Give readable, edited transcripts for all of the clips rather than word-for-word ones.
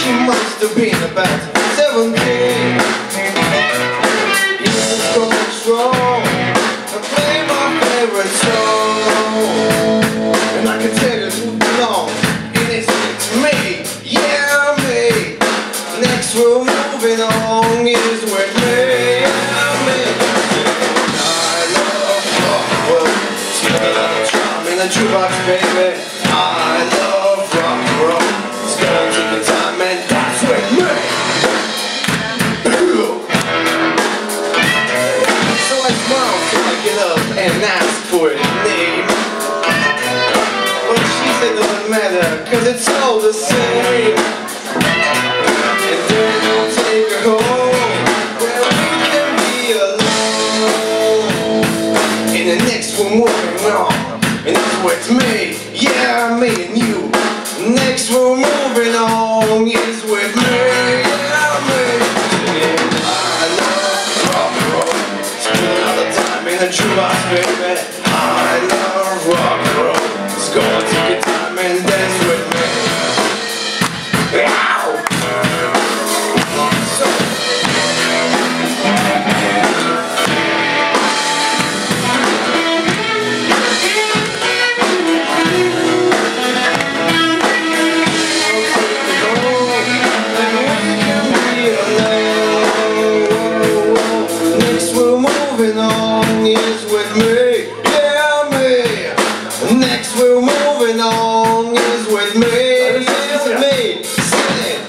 She must have been about 17. Years going strong, I play my favorite song, and I can tell you who belongs, and it's me, yeah me. Next we're moving on is with me, yeah me. I love rock and roll, spin another drum in a jukebox, baby. I love rock and roll, it's gonna take the time and dance with me. So I smile till I get up and ask for a name, but she said it doesn't matter, cause it's all the same. And then we'll take her home, where we can be alone. And the next we're moving on, and that's what's me, yeah, me and you. Next we're moving on is with me, yeah, me. I love rock and roll, spend another time in a jukebox, baby. I love rock and roll, it's gonna take your time and dance with me. Ow! Moving on is with me, yeah me. Next we're moving on is with me, yeah me. Sing it.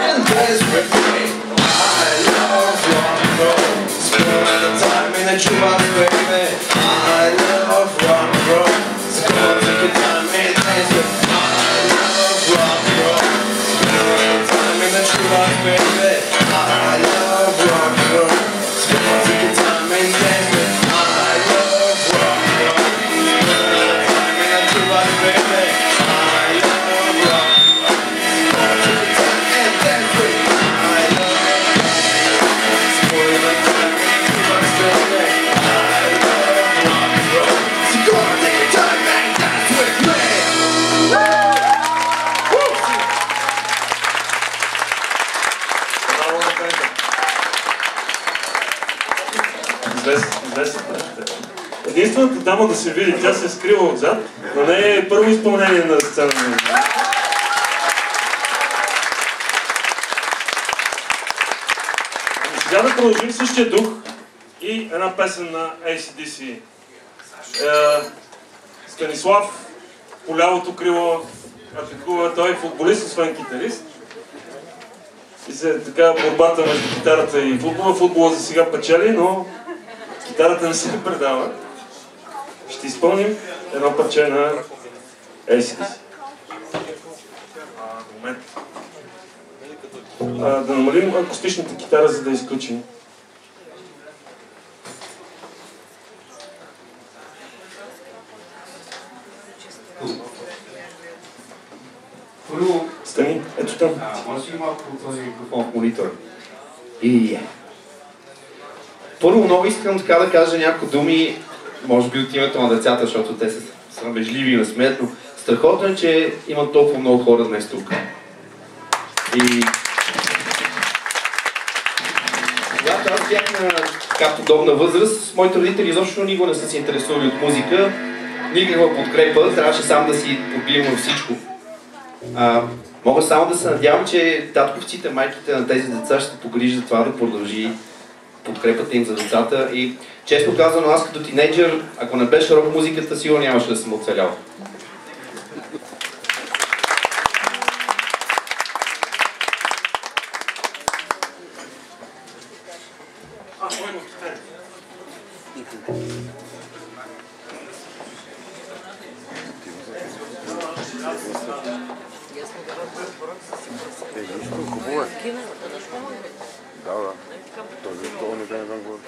And dance with me. I love rock and roll, spend another time in a jukebox, baby. I love rock and roll, so go take your time and dance with me. Baby, I love rock and roll, so come on, take your time and dance with me. I love rock and roll, time in a jukebox, baby. I love rock and roll, so come on, take your time and dance with me. I love spoiling my time in a jukebox, baby. I love rock and roll, so come on, take your time and dance with me. Единствената дама да се види, тя се скрива отзад, но не е първо изпълнение на сцена. Сега да продължим същия дух и една песен на AC/DC. Станислав по лявото крило атакува, той е футболист, освен китарист. И се така борбата между китарата и футбола. Футбола за сега печели, но китарата не се предава. Ще изпълним едно парче на AC/DC. Момент. Да намалим акустичната китара, за да изключим. Стани, ето там. Може ли малко от този микрофон в монитор? Първо много искам така да кажа няколко думи, може би от името на децата, защото те са срамежливи и насмеят, но страхотно е, че има толкова много хора днес тук. И когато аз бях на така подобна възраст, моите родители изобщо никога не са се интересували от музика, никаква подкрепа, трябваше сам да си подбием всичко. Мога само да се надявам, че татковците, майките на тези деца ще погрижат това да продължи подкрепата им за децата. И често казано, аз като тинейджър, ако не беше рок музиката, сигурно нямаше да съм оцелял. Хубаво е. Да, да. Този това не бе навън горе.